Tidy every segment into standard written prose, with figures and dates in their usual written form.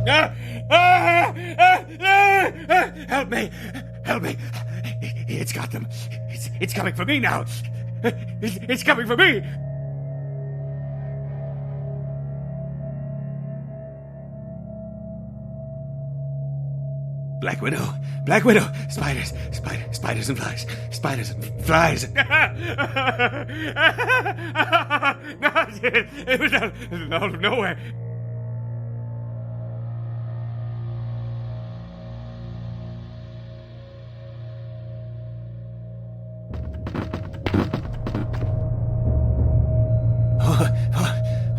Help me! Help me! It's got them. It's coming for me now. It's coming for me! Black Widow, spiders and flies. No, it was out of nowhere.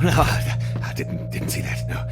No, I didn't see that. No.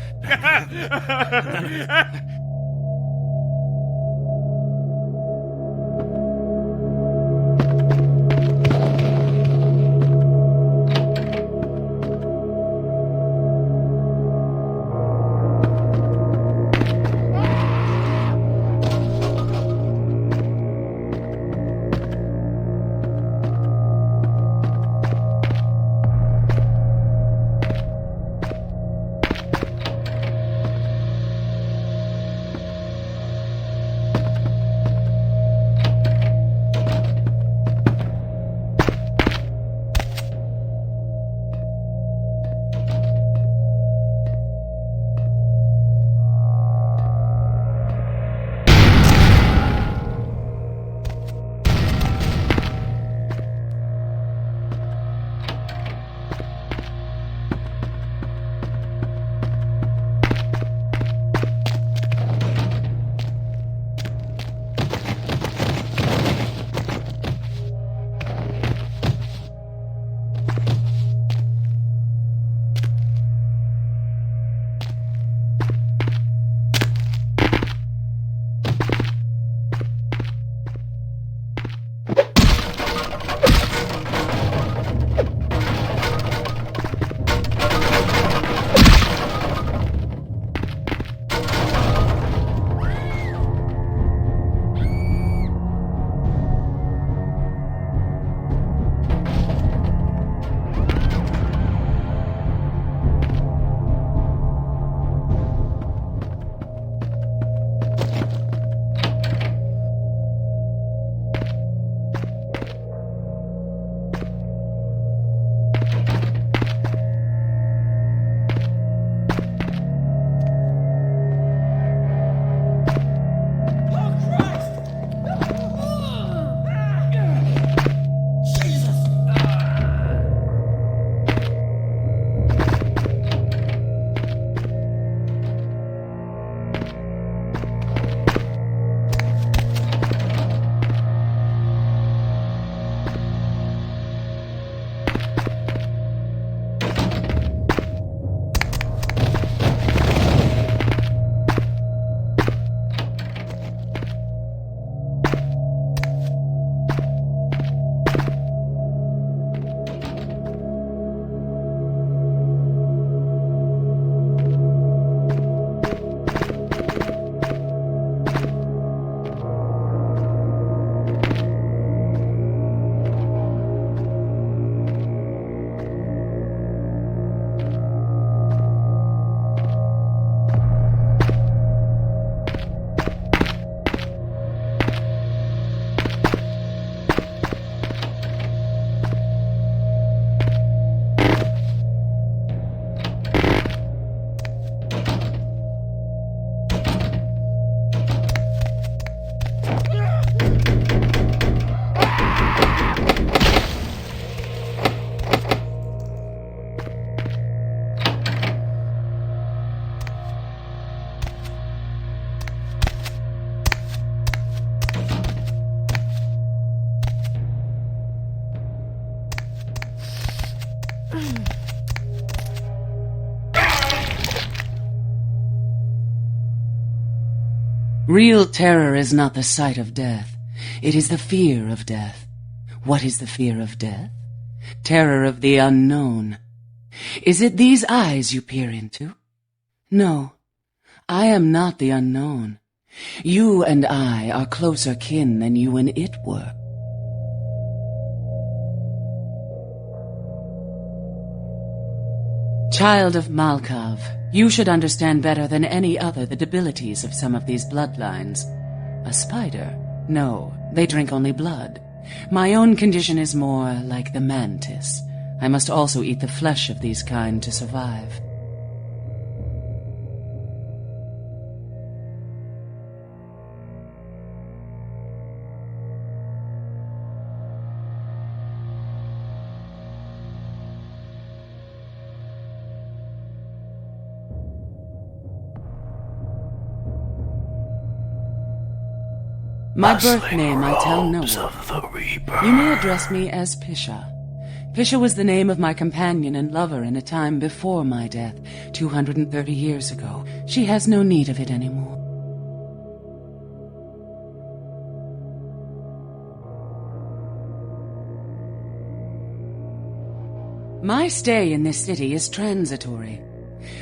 Real terror is not the sight of death. It is the fear of death. What is the fear of death? Terror of the unknown. Is it these eyes you peer into? No, I am not the unknown. You and I are closer kin than you and it were. Child of Malkav, you should understand better than any other the debilities of some of these bloodlines. A spider? No, they drink only blood. My own condition is more like the mantis. I must also eat the flesh of these kind to survive. My birth name I tell no one. You may address me as Pisha. Pisha was the name of my companion and lover in a time before my death, 230 years ago. She has no need of it anymore. My stay in this city is transitory.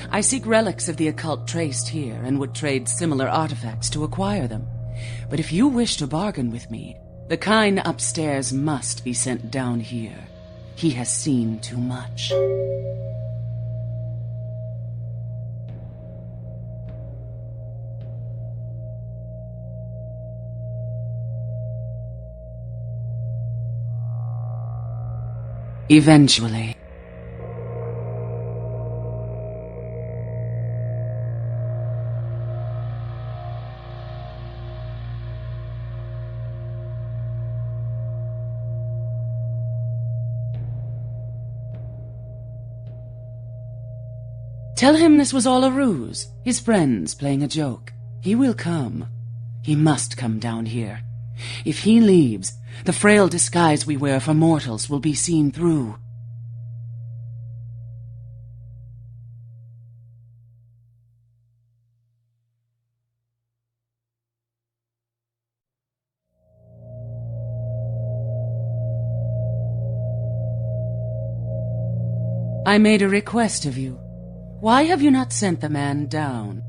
I seek relics of the occult traced here and would trade similar artifacts to acquire them. But if you wish to bargain with me, the kind upstairs must be sent down here. He has seen too much. Eventually. Tell him this was all a ruse, his friends playing a joke. He will come. He must come down here. If he leaves, the frail disguise we wear for mortals will be seen through. I made a request of you. Why have you not sent the man down?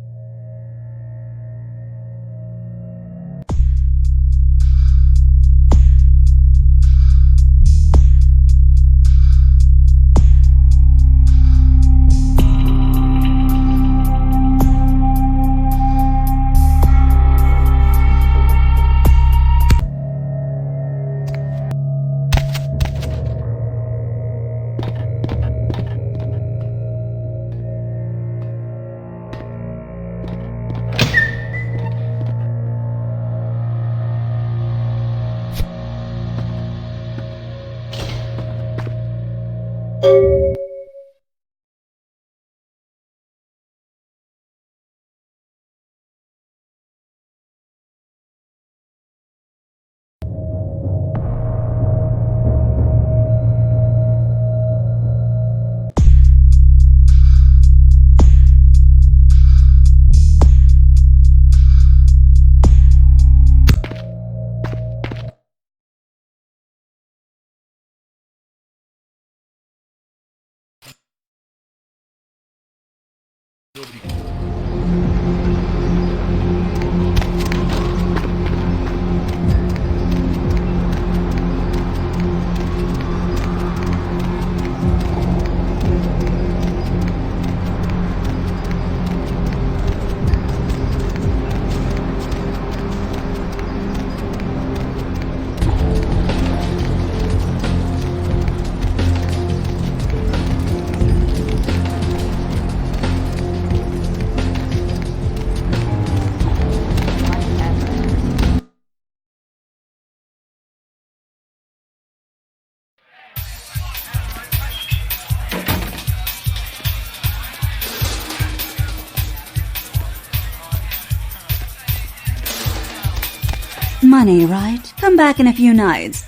Money, right? Come back in a few nights.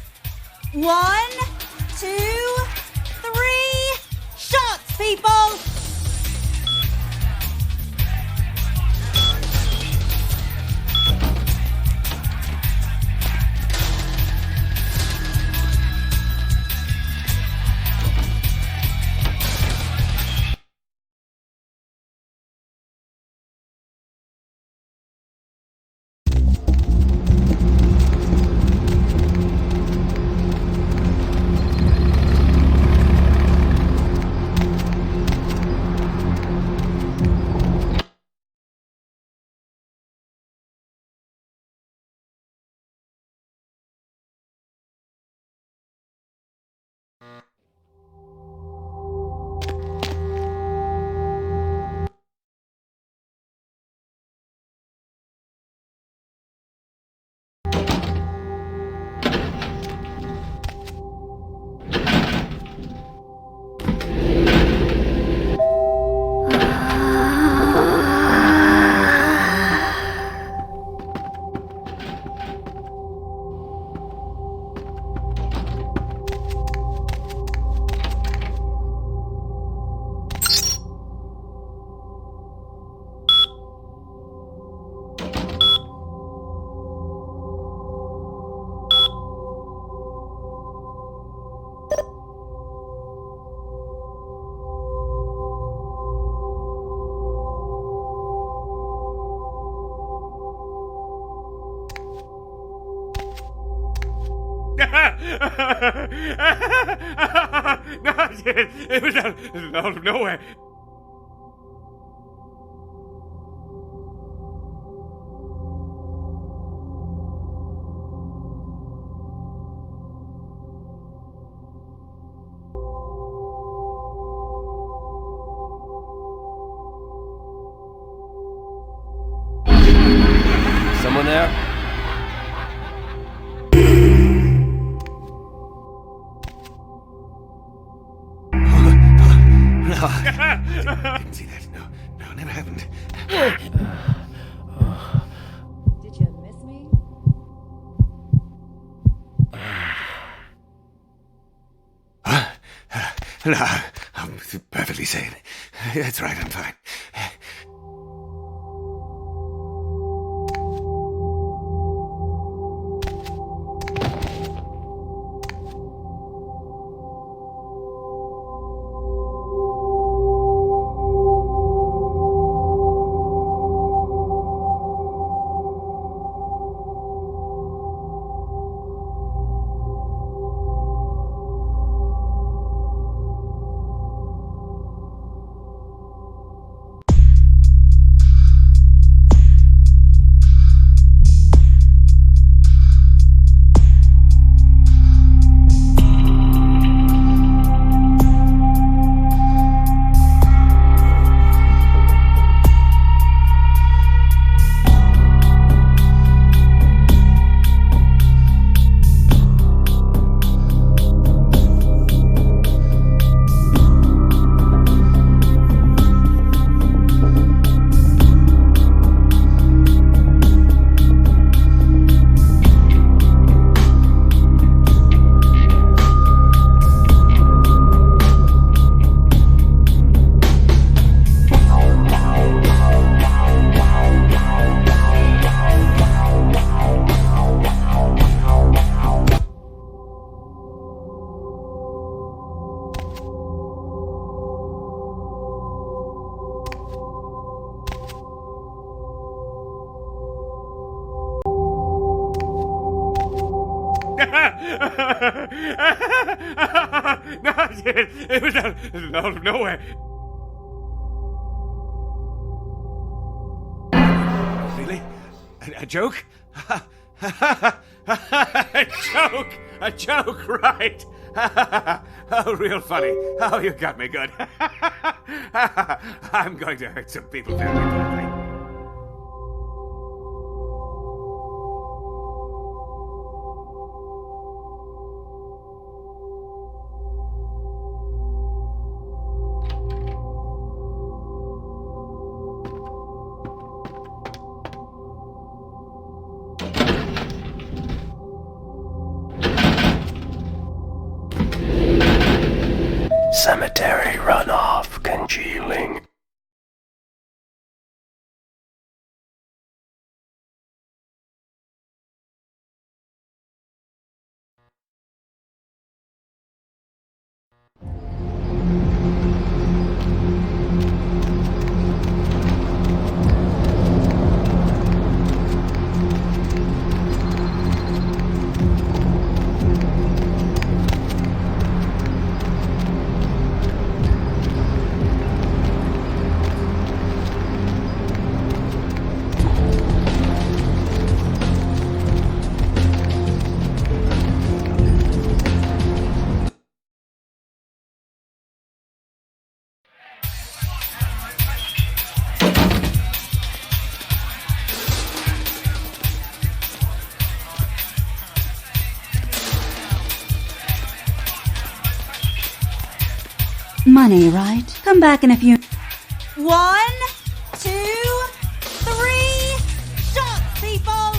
1, 2, 3, shots, people! No, it was out of nowhere. Someone there? No, didn't see that. No, never happened. Did you miss me? No, I'm perfectly sane. That's right, I'm fine. No, it was out of nowhere. Really? A joke? A joke, right? Oh, real funny. Oh, you got me good. I'm going to hurt some people very badly. Cemetery runoff congealing. Money, right? Come back in a few... 1, 2, 3... Shots, people!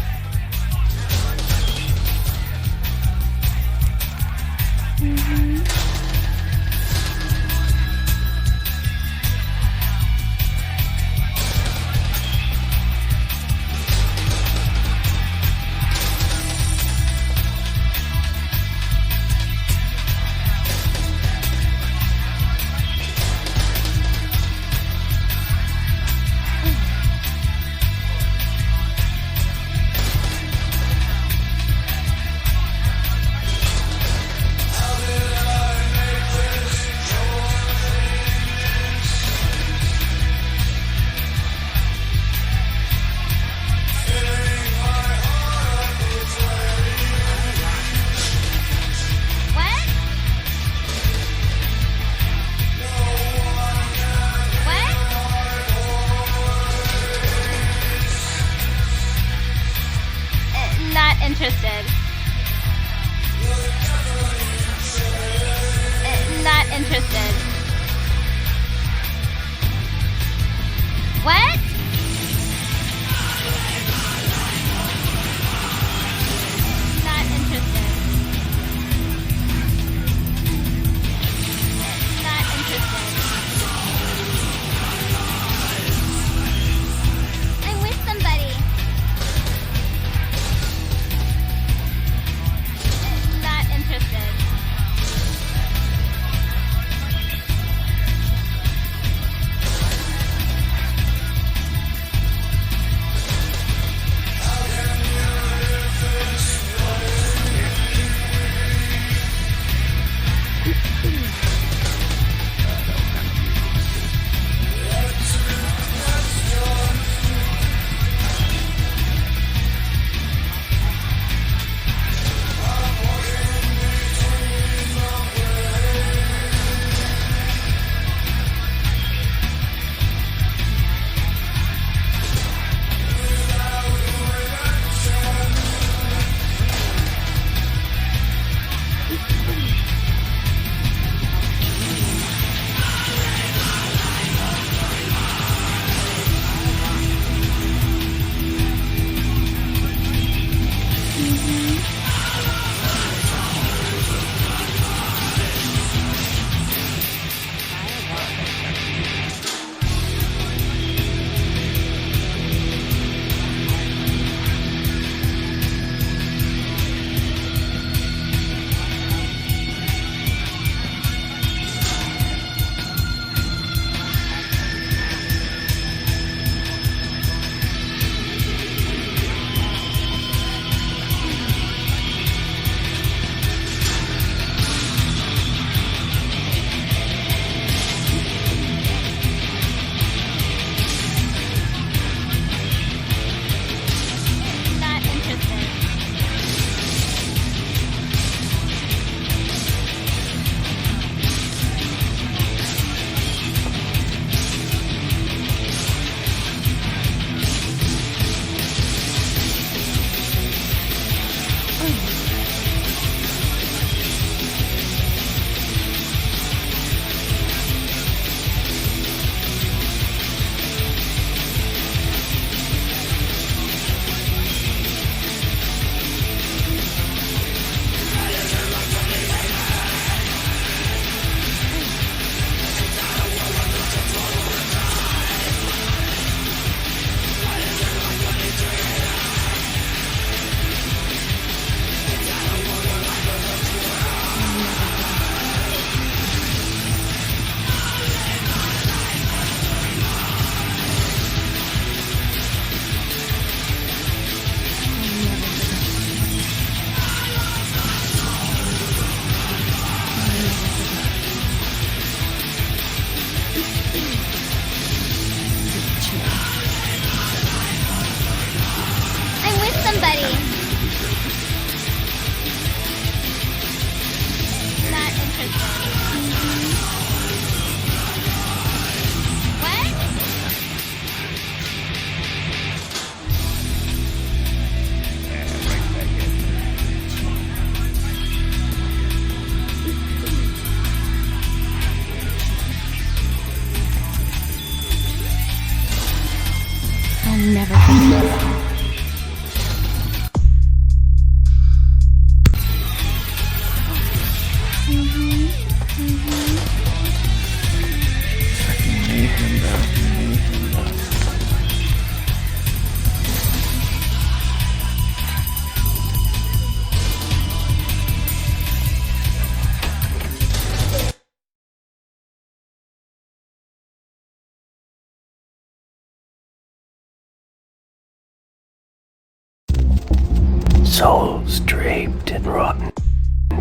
Souls draped in rotten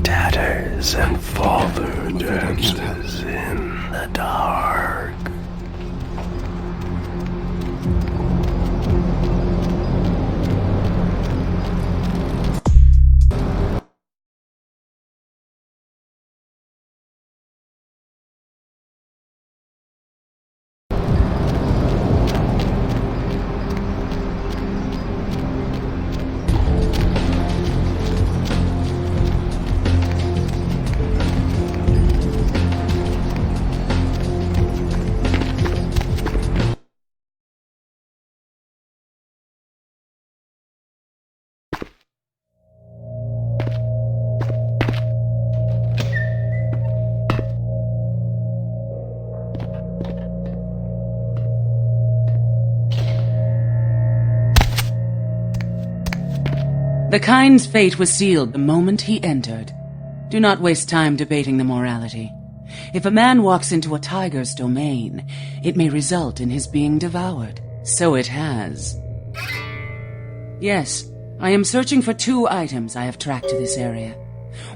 tatters and father dances in the dark. The kind's fate was sealed the moment he entered. Do not waste time debating the morality. If a man walks into a tiger's domain, it may result in his being devoured. So it has. Yes, I am searching for 2 items I have tracked to this area.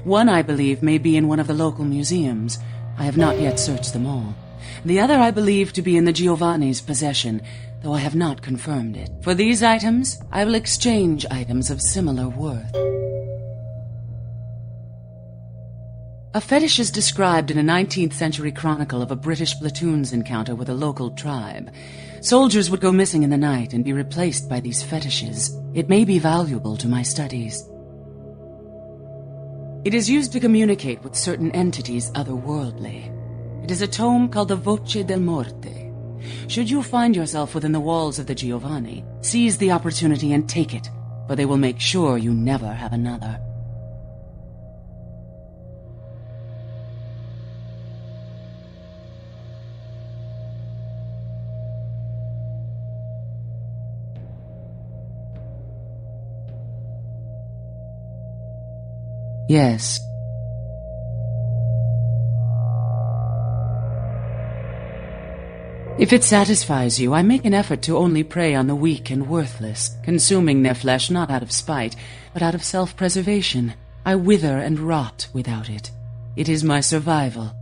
One, I believe, may be in one of the local museums. I have not yet searched them all. The other I believe to be in the Giovanni's possession, though I have not confirmed it. For these items, I will exchange items of similar worth. A fetish is described in a 19th century chronicle of a British platoon's encounter with a local tribe. Soldiers would go missing in the night and be replaced by these fetishes. It may be valuable to my studies. It is used to communicate with certain entities otherworldly. It is a tome called the Voce del Morte. Should you find yourself within the walls of the Giovanni, seize the opportunity and take it, for they will make sure you never have another. Yes. If it satisfies you, I make an effort to only prey on the weak and worthless, consuming their flesh not out of spite, but out of self-preservation. I wither and rot without it. It is my survival.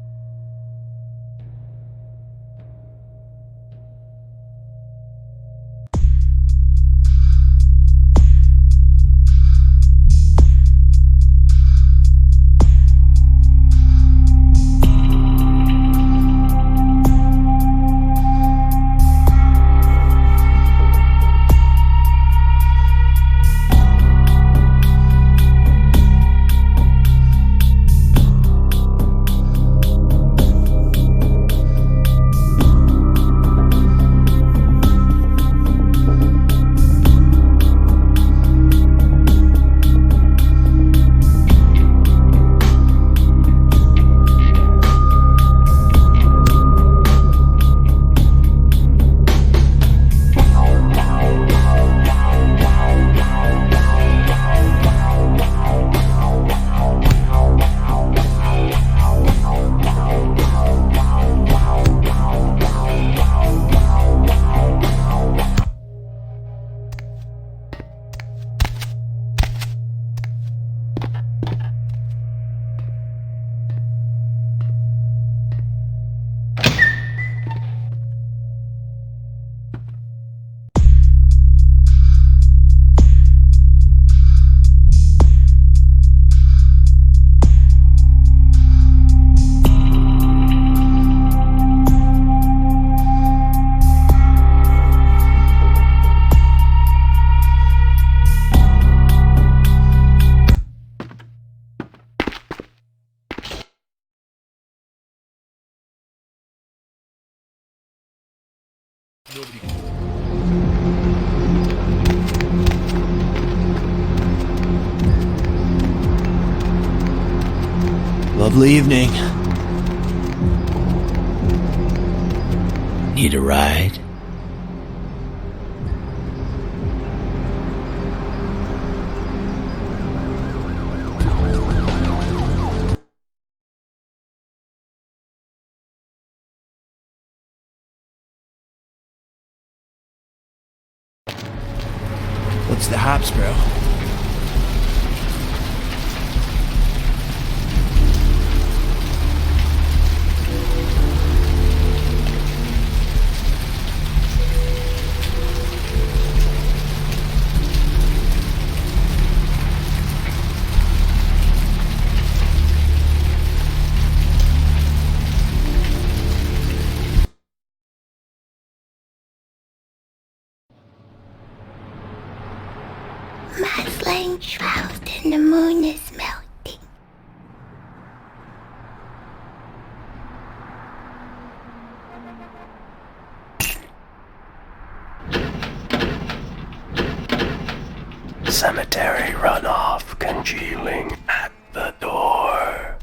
Lovely evening. Need a ride? What's the haps, bro? My flame shroud and the moon is melting. Cemetery runoff congealing at the door.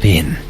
in.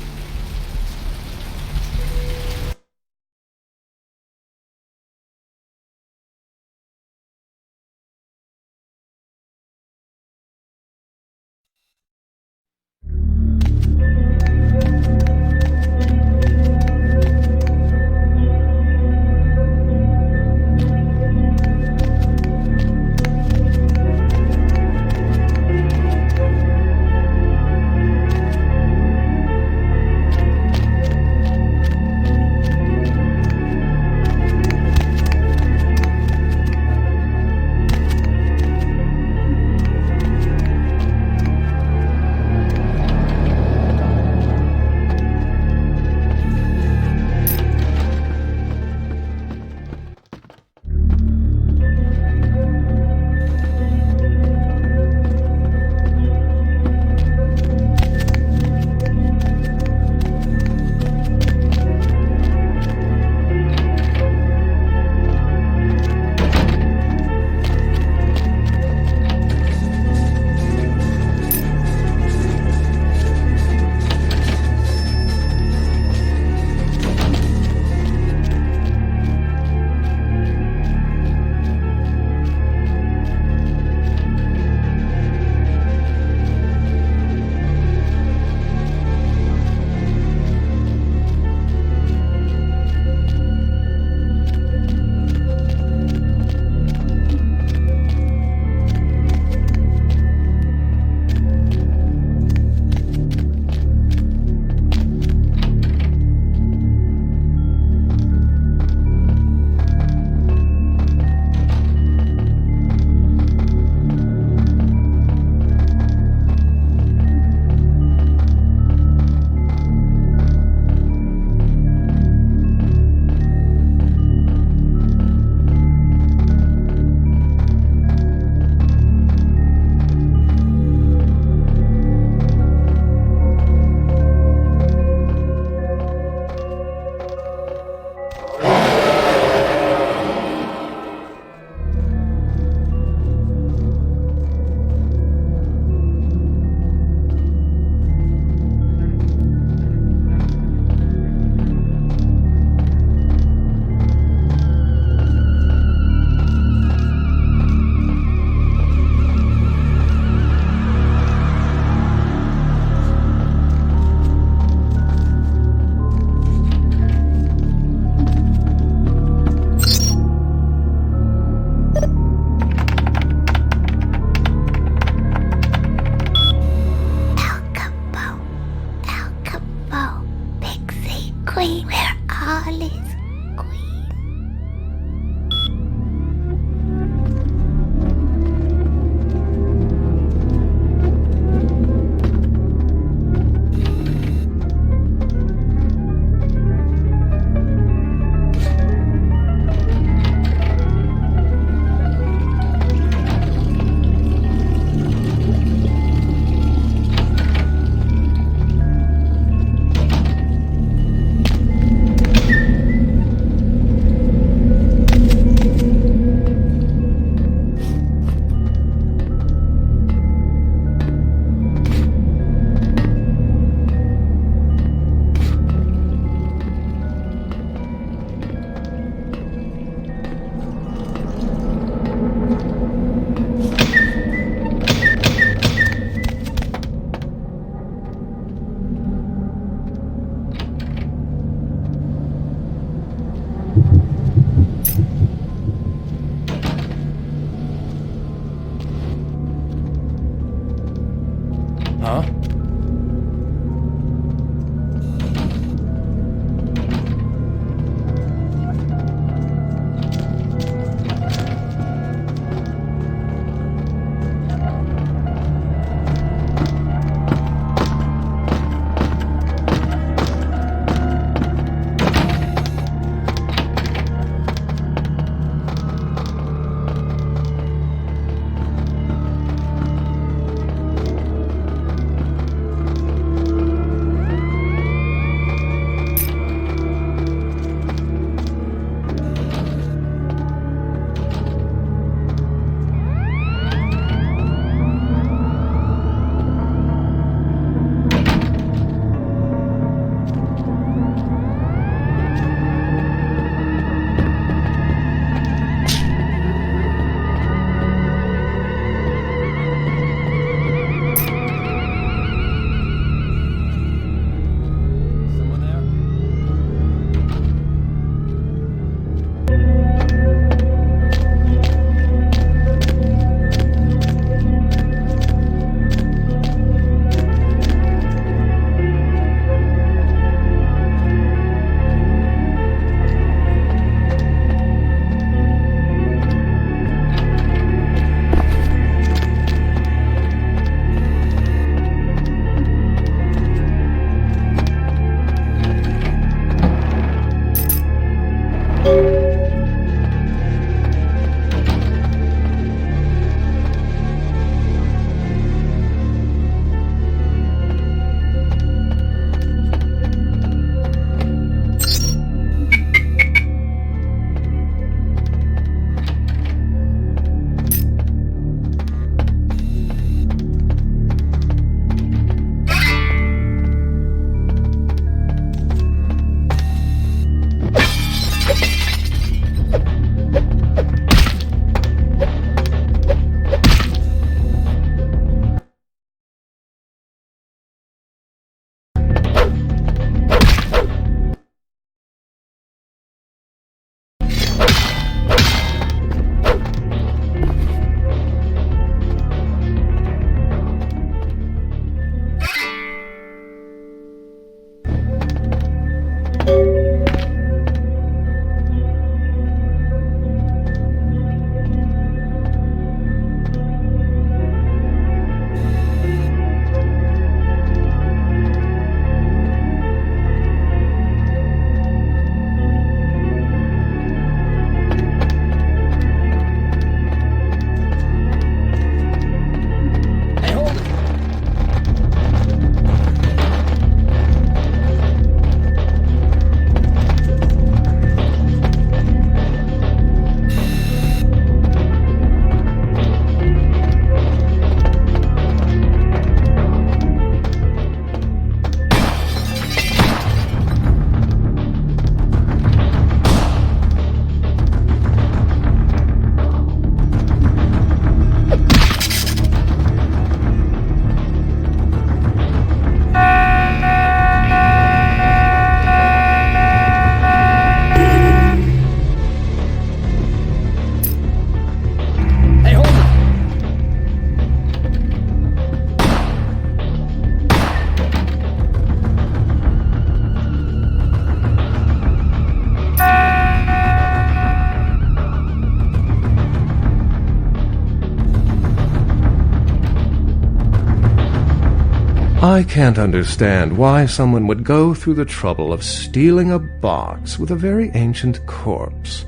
I can't understand why someone would go through the trouble of stealing a box with a very ancient corpse.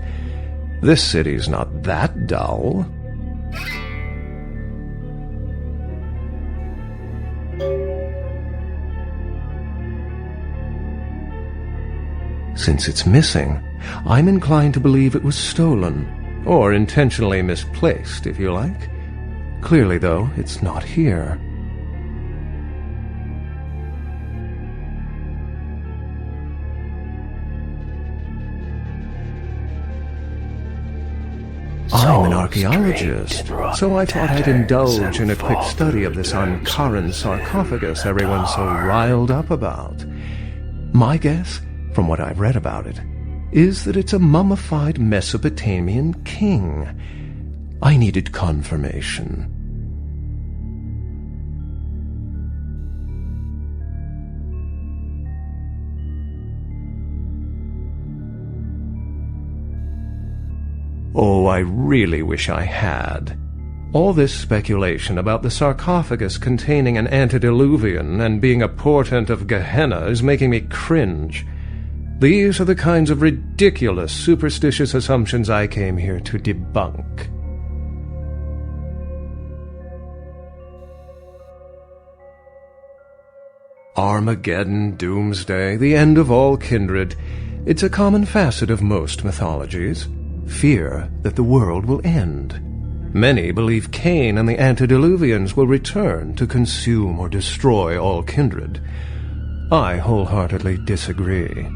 This city's not that dull. Since it's missing, I'm inclined to believe it was stolen, or intentionally misplaced, if you like. Clearly, though, it's not here. I'm an archaeologist, so I thought I'd indulge in a quick study of this uncurrent sarcophagus everyone's so riled up about. My guess, from what I've read about it, is that it's a mummified Mesopotamian king. I needed confirmation. Oh, I really wish I had. All this speculation about the sarcophagus containing an antediluvian and being a portent of Gehenna is making me cringe. These are the kinds of ridiculous, superstitious assumptions I came here to debunk. Armageddon, doomsday, the end of all kindred. It's a common facet of most mythologies. Fear that the world will end. Many believe Cain and the antediluvians will return to consume or destroy all kindred. I wholeheartedly disagree.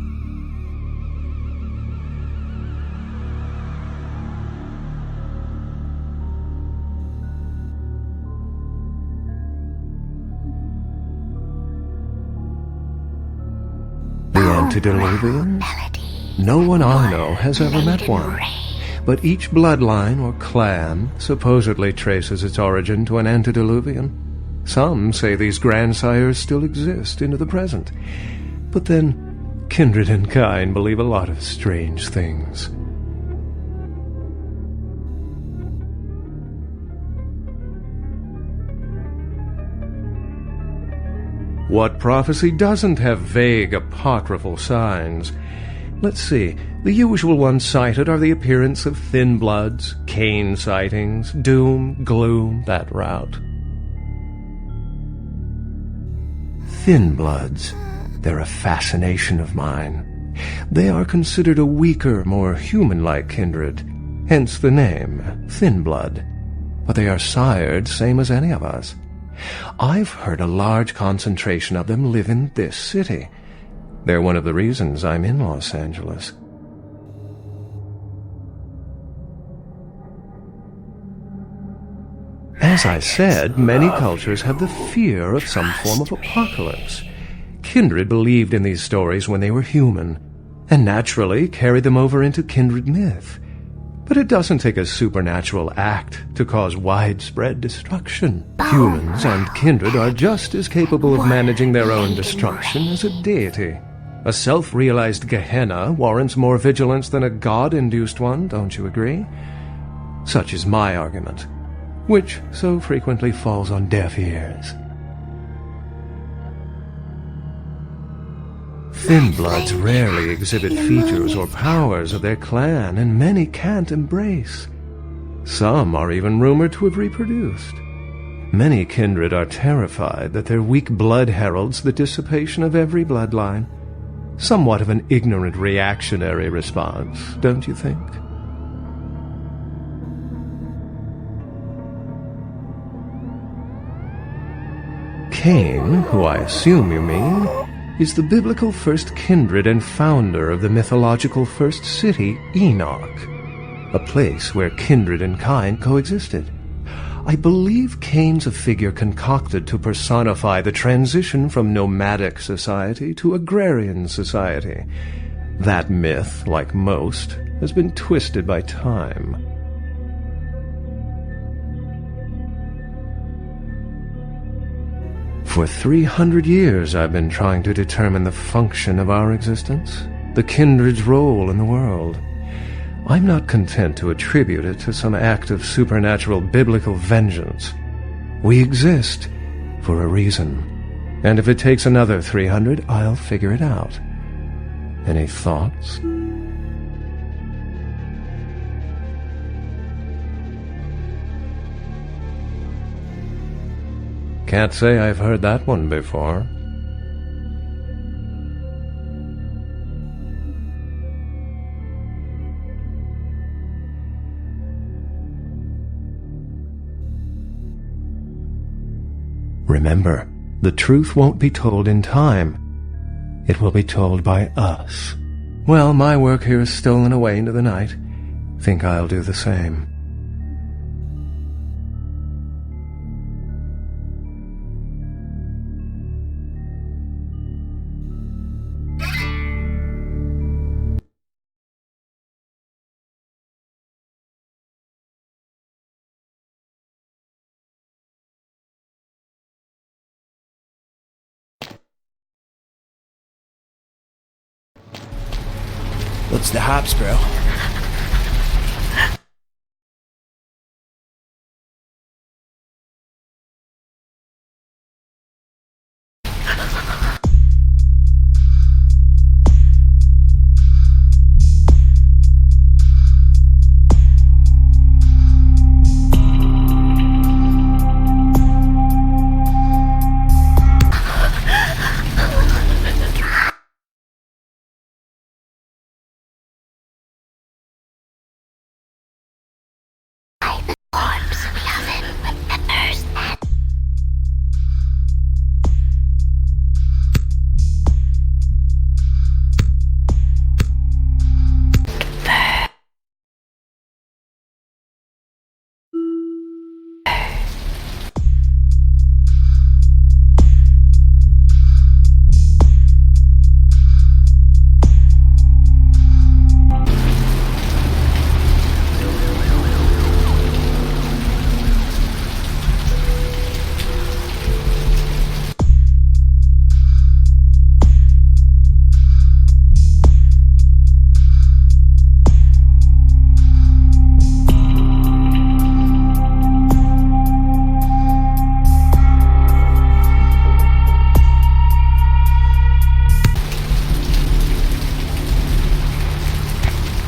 The antediluvians? No one I know has ever met one. But each bloodline or clan supposedly traces its origin to an antediluvian. Some say these grandsires still exist into the present. But then, kindred and kind believe a lot of strange things. What prophecy doesn't have vague apocryphal signs? Let's see. The usual ones cited are the appearance of thin bloods, Cain sightings, doom, gloom, that route. Thin bloods. They're a fascination of mine. They are considered a weaker, more human-like kindred, hence the name, thin blood. But they are sired same as any of us. I've heard a large concentration of them live in this city. They're one of the reasons I'm in Los Angeles. As I said, many cultures have the fear of some form of apocalypse. Kindred believed in these stories when they were human, and naturally carried them over into kindred myth. But it doesn't take a supernatural act to cause widespread destruction. Humans and kindred are just as capable of managing their own destruction as a deity. A self-realized Gehenna warrants more vigilance than a god-induced one, don't you agree? Such is my argument, which so frequently falls on deaf ears. Thin bloods rarely exhibit features or powers of their clan, and many can't embrace. Some are even rumored to have reproduced. Many kindred are terrified that their weak blood heralds the dissipation of every bloodline. Somewhat of an ignorant reactionary response, don't you think? Cain, who I assume you mean, is the biblical first kindred and founder of the mythological first city, Enoch, a place where kindred and kind coexisted. I believe Cain's a figure concocted to personify the transition from nomadic society to agrarian society. That myth, like most, has been twisted by time. For 300 years I've been trying to determine the function of our existence, the kindred's role in the world. I'm not content to attribute it to some act of supernatural biblical vengeance. We exist for a reason, And if it takes another 300, I'll figure it out. Any thoughts? Can't say I've heard that one before. Remember, the truth won't be told in time. It will be told by us. Well, my work here is stolen away into the night. Think I'll do the same. What's the haps, bro?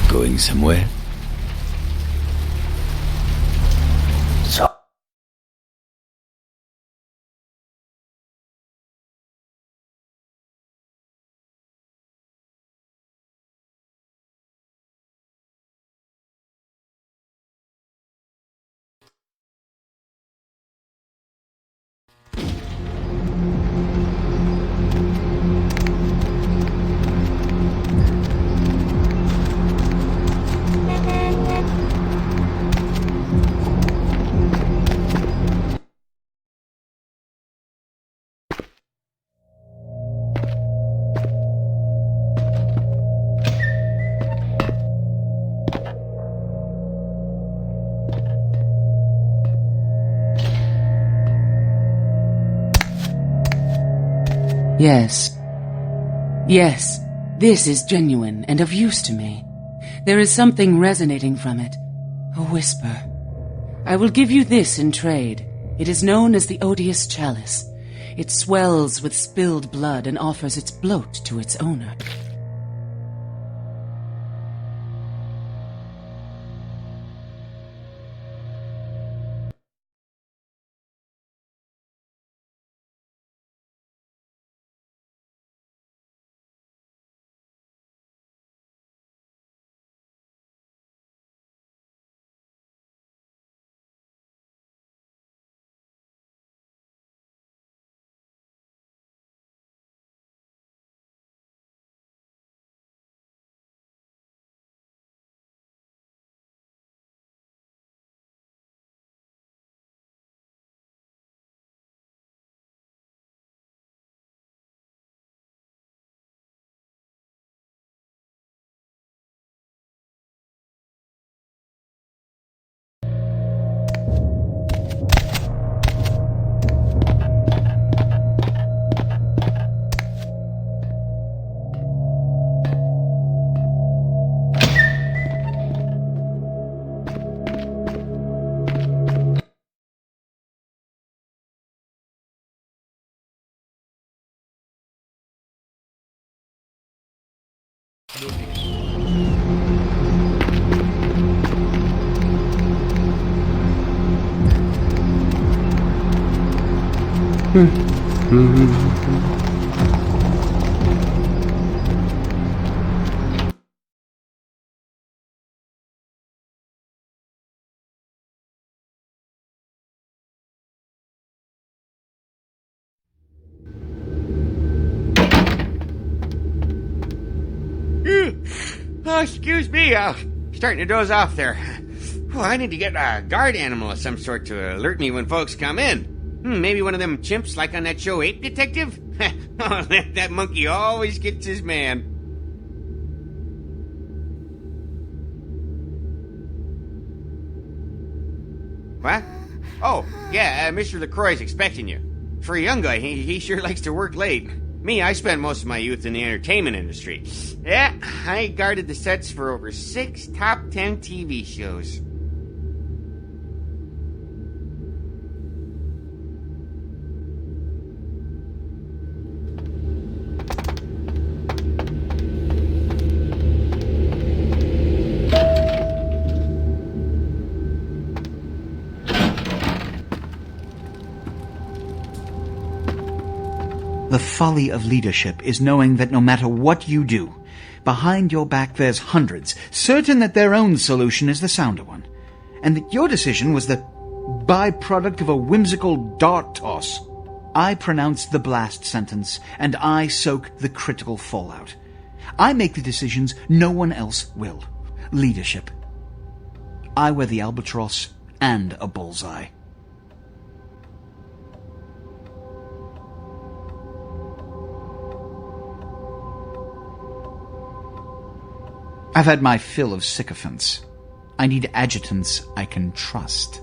Going somewhere? So Yes. Yes, this is genuine and of use to me. There is something resonating from it. A whisper. I will give you this in trade. It is known as the odious chalice. It swells with spilled blood and offers its bloat to its owner. Oh, excuse me, starting to doze off there. Oh, I need to get a guard animal of some sort to alert me when folks come in. Maybe one of them chimps like on that show Ape Detective? Oh, that monkey always gets his man. What? Oh, yeah, Mr. LaCroix's expecting you. For a young guy, he sure likes to work late. Me, I spent most of my youth in the entertainment industry. Yeah, I guarded the sets for over 6 top 10 TV shows. The folly of leadership is knowing that no matter what you do, behind your back there's hundreds, certain that their own solution is the sounder one, and that your decision was the byproduct of a whimsical dart toss. I pronounce the blast sentence, and I soak the critical fallout. I make the decisions no one else will. Leadership. I wear the albatross and a bullseye. I've had my fill of sycophants. I need adjutants I can trust.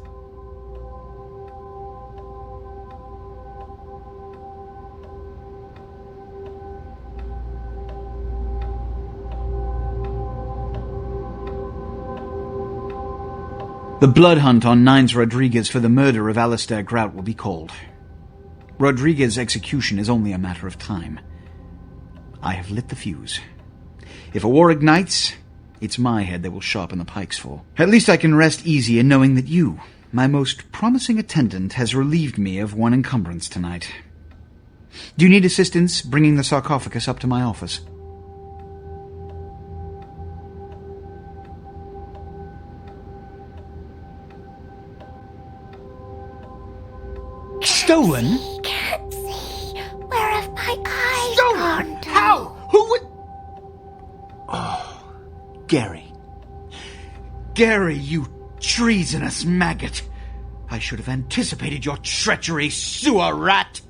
The blood hunt on Nines Rodriguez for the murder of Alistair Grout will be called. Rodriguez's execution is only a matter of time. I have lit the fuse. If a war ignites, it's my head they will sharpen the pikes for. At least I can rest easy in knowing that you, my most promising attendant, has relieved me of one encumbrance tonight. Do you need assistance bringing the sarcophagus up to my office? Stolen? I can't see. Where have my eyes Stolen? gone to? How? Who would... Oh, Gary. Gary, you treasonous maggot. I should have anticipated your treachery, sewer rat.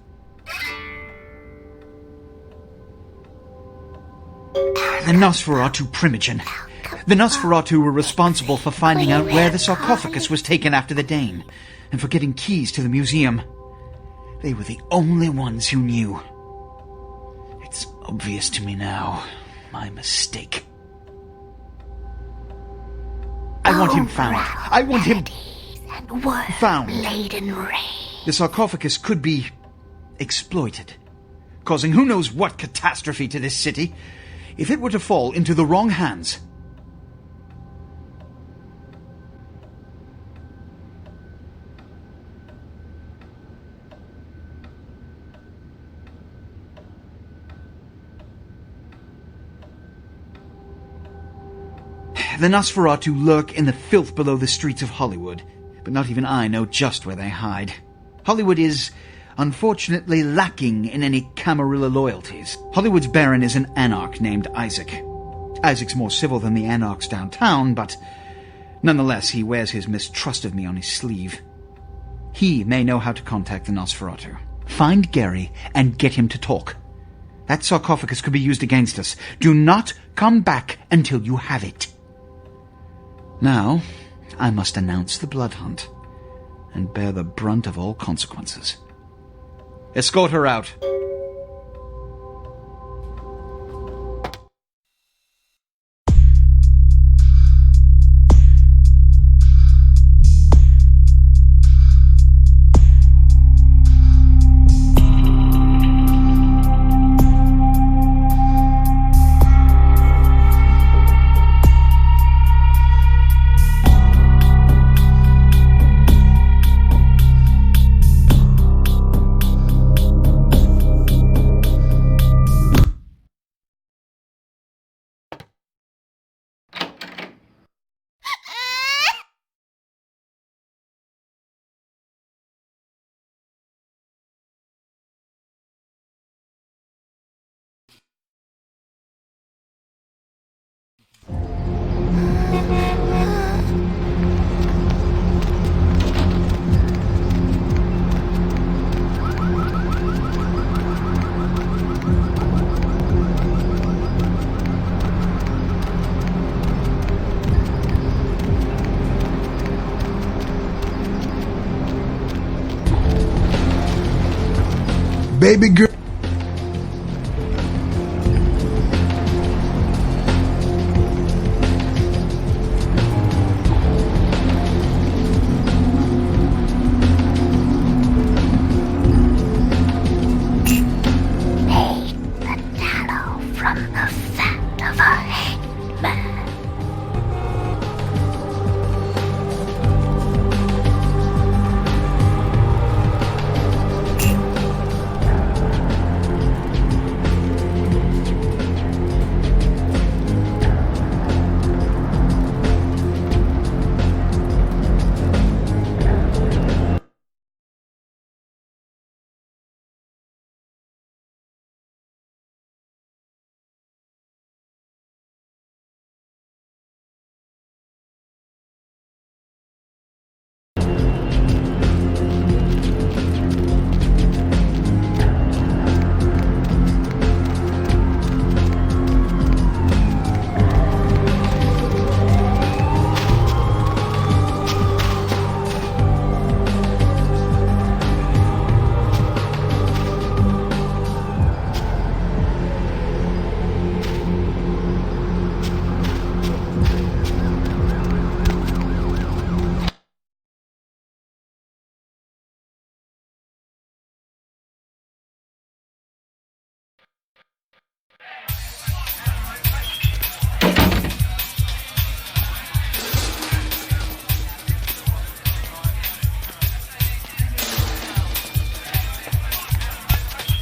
The Nosferatu Primogen. The Nosferatu were responsible for finding out where the sarcophagus was taken after the Dane, and for getting keys to the museum. They were the only ones who knew. It's obvious to me now. My mistake. I want him found. I want him found. The sarcophagus could be exploited, causing who knows what catastrophe to this city. If it were to fall into the wrong hands... The Nosferatu lurk in the filth below the streets of Hollywood, but not even I know just where they hide. Hollywood is, unfortunately, lacking in any Camarilla loyalties. Hollywood's baron is an anarch named Isaac. Isaac's more civil than the anarchs downtown, but nonetheless he wears his mistrust of me on his sleeve. He may know how to contact the Nosferatu. Find Gary and get him to talk. That sarcophagus could be used against us. Do not come back until you have it. Now, I must announce the blood hunt, and bear the brunt of all consequences. Escort her out. baby girl.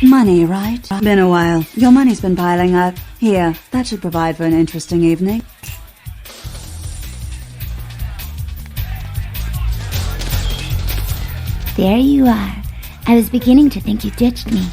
Money, right? Been a while. Your money's been piling up. Here, that should provide for an interesting evening. There you are. I was beginning to think you ditched me.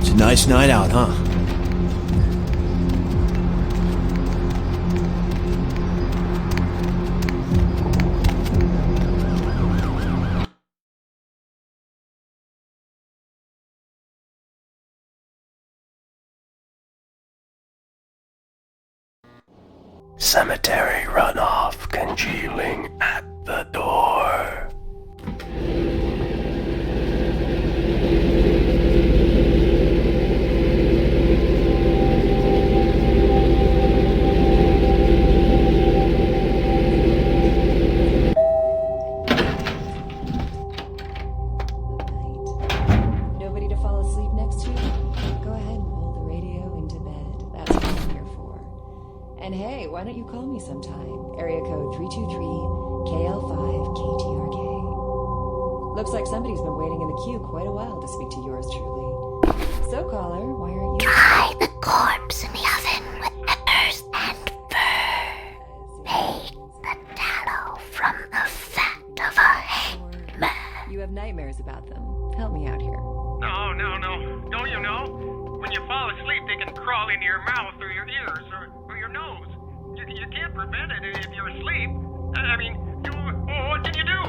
It's a nice night out, huh? Cemetery runoff congealing at the door. Nobody to fall asleep next to you? Go ahead and pull the radio into bed. That's what I'm here for. And hey, why don't you call me sometime? Area code 323-KL5-KTRK. Looks like somebody's been waiting in the queue quite a while to speak to yours truly. So, caller, why aren't you... Dry the corpse in the oven with peppers and fur. Make the tallow from the fat of a headman. You have nightmares about them. Help me out here. No. Don't you know? When you fall asleep, they can crawl into your mouth or your ears or your nose. You can't prevent it if you're asleep. What can you do?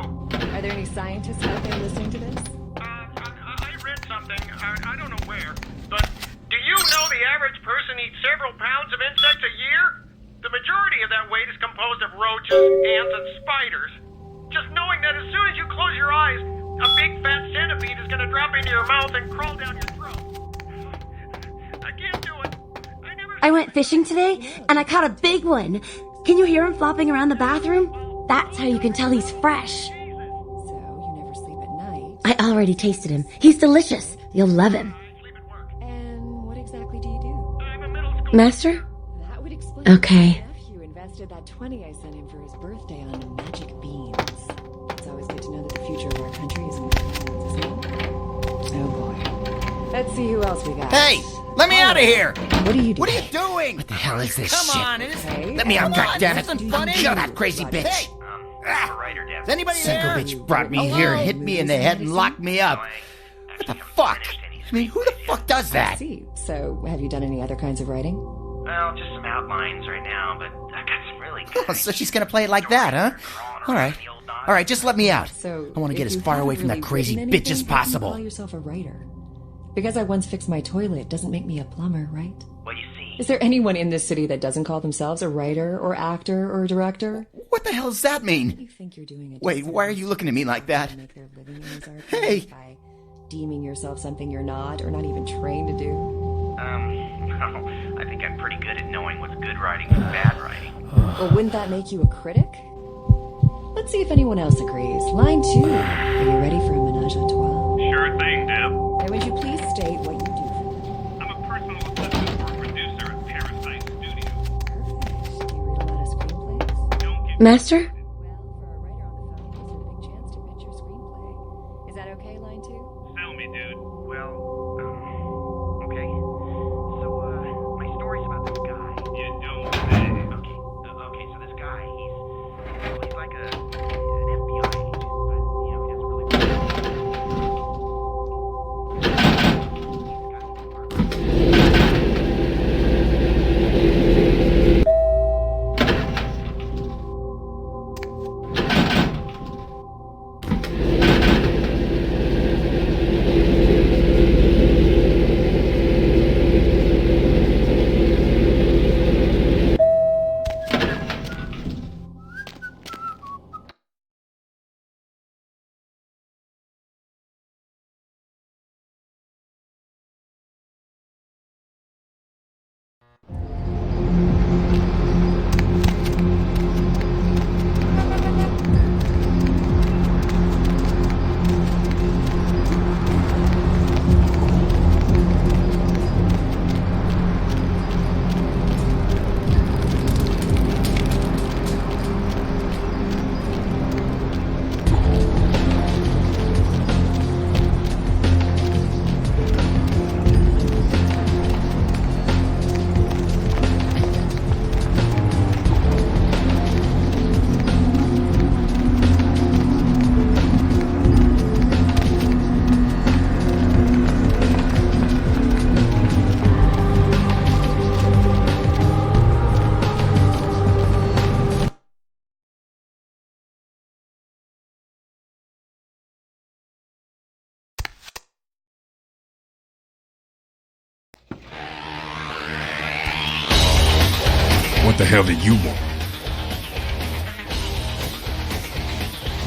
Are there any scientists out there listening to this? I read something, I don't know where, but do you know the average person eats several pounds of insects a year? The majority of that weight is composed of roaches, ants, and spiders. Just knowing that as soon as you close your eyes, a big fat centipede is going to drop into your mouth and crawl down your throat. I can't do it. I went fishing today, and I caught a big one. Can you hear him flopping around the bathroom? That's how you can tell he's fresh. So, you never sleep at night. I already tasted him. He's delicious. You'll love him. And what exactly do you do? I'm a middle school. Master? That would explain Okay. why my nephew invested that 20 I sent him for his birthday on magic beans. It's always good to know that the future of our country is in good hands, isn't it? Oh boy. Let's see who else we got. Hey! Let me out of here! What are you doing? What are you doing? What the hell is this Come shit? on, it is... Let me out, Come on, goddammit! this isn't funny. Kill that crazy bitch! Hey! Is anybody Son there? of a bitch brought me here, hit me in the head, and locked me up. What the fuck? I mean, who the fuck does I that? see. So, have you done any other kinds of writing? Well, just some outlines right now, but I've got some really good Oh, so she's gonna play it like that, huh? Alright, just let me out. So, I want to get if as you far away haven't from that really crazy written bitch as anything, how can you possible. call yourself a writer? Because I once fixed my toilet doesn't make me a plumber, right? Well, you see... Is there anyone in this city that doesn't call themselves a writer or actor or director? What the hell does that mean? You think you're doing it? Wait, why are you looking at me like that? Make their living in these art Hey! forms by deeming yourself something you're not or not even trained to do. No, I think I'm pretty good at knowing what's good writing from bad writing. Well, wouldn't that make you a critic? Let's see if anyone else agrees. Line 2. Are you ready for a menage a trois? Sure thing, Deb. And would you please state what you do for them? I'm a personal assistant for a producer at Parasite Studio. Perfect. Do you read a lot of screenplays? Don't get Master? Well, for a writer on the phone, you stood a big chance to pitch your screenplay. Is that okay, line 2? sell me, dude. Well, okay. So, my story's about this guy. You don't say. Okay, so this guy, he's like an FBI agent, but, you know, he doesn't really... What the hell do you want?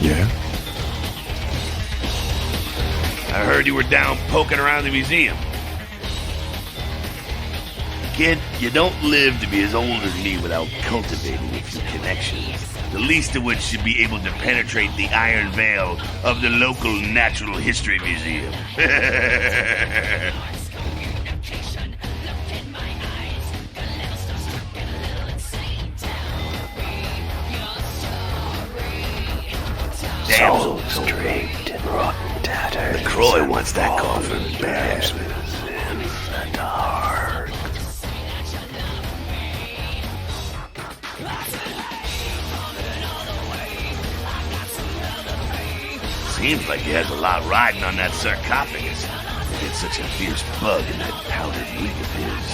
Yeah? I heard you were down poking around the museum. Kid, you don't live to be as old as me without cultivating a few connections. The least of which should be able to penetrate the iron veil of the local Natural History Museum. Souls draped in rotten tatters. The Croy wants that coffin bad. In the dark. Seems like he has a lot riding on that sarcophagus. It's such a fierce bug in that powdered wig of his.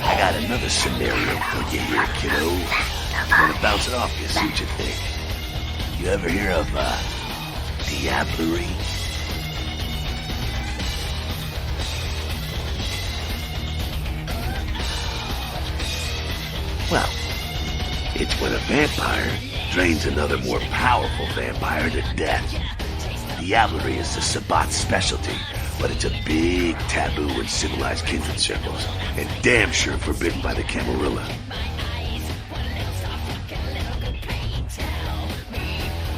I got another scenario for you here, kiddo. I'm gonna bounce it off you, see what you think. You ever hear of, diablerie? Well, it's when a vampire drains another more powerful vampire to death. Diablerie is the Sabbat's specialty, but it's a big taboo in civilized kindred circles, and damn sure forbidden by the Camarilla.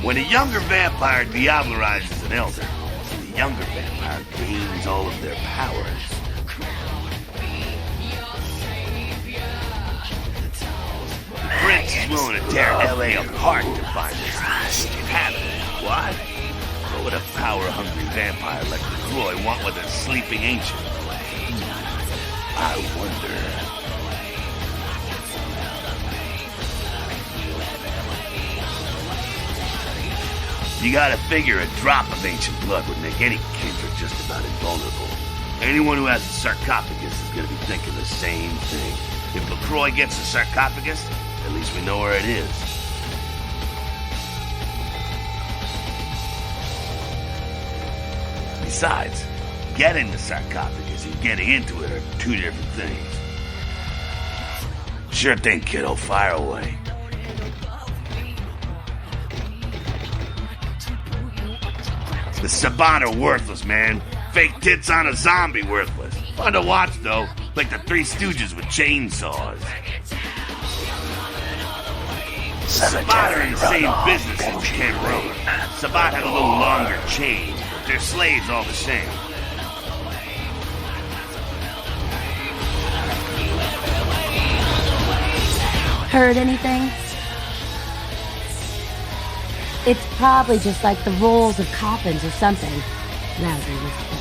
When a younger vampire diablerizes an elder, the younger vampire gains all of their powers. Prince is willing to tear L.A. apart to find this inhabitant. What? What would a power-hungry vampire like LaCroix want with a sleeping ancient? I wonder. You gotta figure a drop of ancient blood would make any kindred just about invulnerable. Anyone who has a sarcophagus is gonna be thinking the same thing. If LaCroix gets a sarcophagus, at least we know where it is. Besides, getting the sarcophagus and getting into it are two different things. Sure thing, kiddo. Fire away. The Sabat are worthless, man. Fake tits on a zombie worthless. Fun to watch, though. Like the Three Stooges with chainsaws. Sabat are in the same business as Gangrel. Sabat have a little longer chain. They're slaves all the same. Heard anything? It's probably just like the rolls of coffins or something. Lousy with